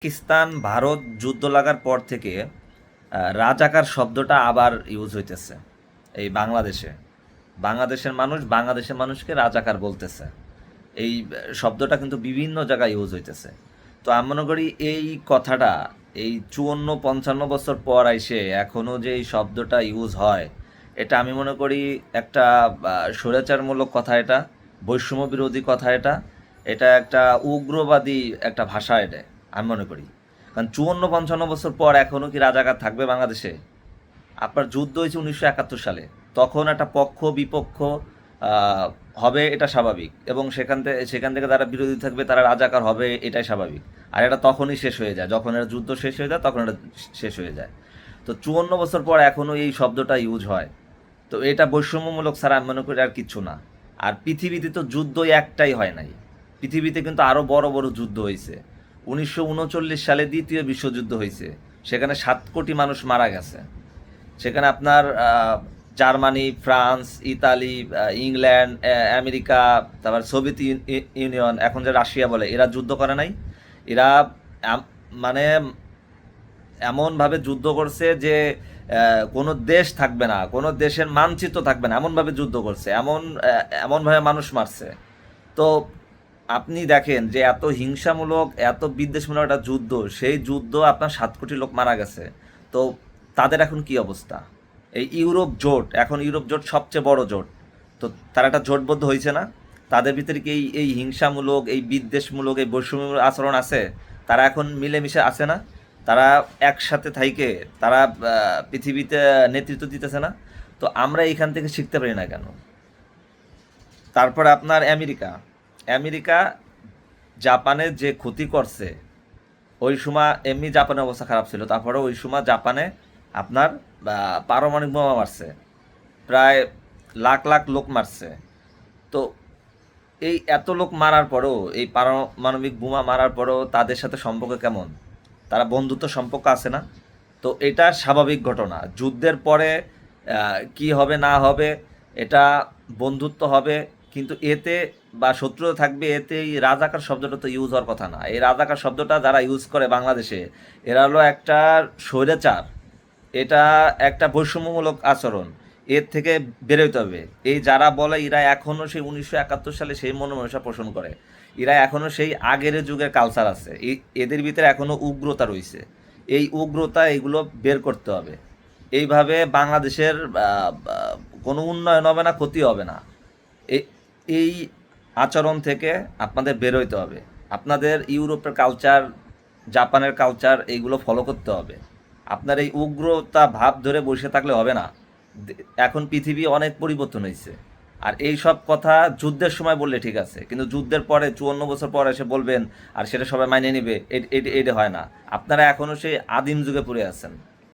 পাকিস্তান ভারত যুদ্ধ লাগার পর থেকে রাজাকার শব্দটা আবার ইউজ হইতেছে এই বাংলাদেশে। বাংলাদেশের মানুষ বাংলাদেশের মানুষকে রাজাকার বলতেছে। এই শব্দটা কিন্তু বিভিন্ন জায়গায় ইউজ হইতেছে। তো আমি মনে করি এই কথাটা এই 54-55 বছর পর আইসে এখনও যে এই শব্দটা ইউজ হয়, এটা আমি মনে করি একটা স্বৈরাচারমূলক কথা, এটা বৈষম্য বিরোধী কথা, এটা এটা একটা উগ্রবাদী একটা ভাষা, এটা আমি মনে করি। কারণ 54-55 বছর পর এখনও কি রাজাকার থাকবে বাংলাদেশে? আপনার যুদ্ধ হয়েছে 1971 সালে, তখন একটা পক্ষ বিপক্ষ আহ, হবে, এটা স্বাভাবিক, এবং সেখান থেকে যারা বিরোধী থাকবে তারা রাজাকার হবে, এটাই স্বাভাবিক। আর এটা তখনই শেষ হয়ে যায়, যখন এটা যুদ্ধ শেষ হয়ে যায় তখন এটা শেষ হয়ে যায়। তো 54 বছর পর এখনও এই শব্দটা ইউজ হয়, তো এটা বৈষম্যমূলক ছাড়া আমি মনে করি আর কিচ্ছু না। আর পৃথিবীতে তো যুদ্ধ একটাই হয় নাই, পৃথিবীতে কিন্তু আরও বড় বড় যুদ্ধ হয়েছে। 1939 সালে দ্বিতীয় বিশ্বযুদ্ধ হয়েছে, সেখানে 7 কোটি মানুষ মারা গেছে। সেখানে আপনার Germany, France, Italy, England, America, তারপর সোভিয়েত ইউনিয়ন, এখন যে রাশিয়া বলে, এরা যুদ্ধ করে নাই? এরা মানে এমনভাবে যুদ্ধ করছে যে কোনো দেশ থাকবে না, কোনো দেশের মানচিত্র থাকবে না, এমনভাবে যুদ্ধ করছে, এমনভাবে মানুষ মারছে। তো আপনি দেখেন যে এত হিংসামূলক, এত বিদ্বেষমূলক একটা যুদ্ধ, সেই যুদ্ধ আপনার 7 কোটি লোক মারা গেছে। তো তাদের এখন কি অবস্থা? এই ইউরোপ জোট, এখন ইউরোপ জোট সবচেয়ে বড় জোট, তো তারা একটা জোটবদ্ধ হয়েছে না? তাদের ভিতরে কি এই হিংসামূলক, এই বিদ্বেষমূলক, এই বৈষম্যমূলক আচরণ আছে? তারা এখন মিলেমিশে আছে না? তারা একসাথে থাইকে তারা পৃথিবীতে নেতৃত্ব দিতেছে না? তো আমরা এইখান থেকে শিখতে পারি না কেন? তারপর আপনার আমেরিকা, আমেরিকা জাপানের যে ক্ষতি করছে, ওই সময় এমনি জাপানের অবস্থা খারাপ ছিল, তারপরে ওই সময় জাপানে আপনার পারমাণবিক বোমা মারছে, প্রায় লাখ লাখ লোক মারছে। তো এই এত লোক মারার পরেও, এই পারমাণবিক বোমা মারার পরেও তাদের সাথে সম্পর্ক কেমন? তারা বন্ধুত্ব সম্পর্ক আছে না? তো এটা স্বাভাবিক ঘটনা। যুদ্ধের পরে কি হবে না হবে, এটা বন্ধুত্ব হবে, কিন্তু এতে বা শত্রুতা থাকবে, এতে এই রাজাকার শব্দটা তো ইউজ হওয়ার কথা না। এই রাজাকার শব্দটা যারা ইউজ করে বাংলাদেশে, এরা হলো একটা স্বৈরাচার, এটা একটা বৈষম্যমূলক আচরণ। এর থেকে বেরোতে হবে। এই যারা বলে এরা এখনও সেই 1971 সালে সেই মনোমানসিকতা পোষণ করে, এরা এখনও সেই আগের যুগের কালচার আছে, এদের ভিতরে এখনও উগ্রতা রয়েছে। এই উগ্রতা এগুলো বের করতে হবে। এইভাবে বাংলাদেশের কোনো উন্নয়ন হবে না, ক্ষতি হবে না। এই এই আচরণ থেকে আপনাদের বেরোইতে হবে। আপনাদের ইউরোপের কালচার, জাপানের কালচার, এইগুলো ফলো করতে হবে। আপনার এই উগ্রতা ভাব ধরে বসে থাকলে হবে না। এখন পৃথিবী অনেক পরিবর্তন হয়েছে। আর এই সব কথা যুদ্ধের সময় বললে ঠিক আছে, কিন্তু যুদ্ধের পরে 54 বছর পর এসে বলবেন আর সেটা সবাই মাইনে নিবে, এটা হয় না। আপনারা এখনও সেই আদিম যুগে পড়ে আছেন।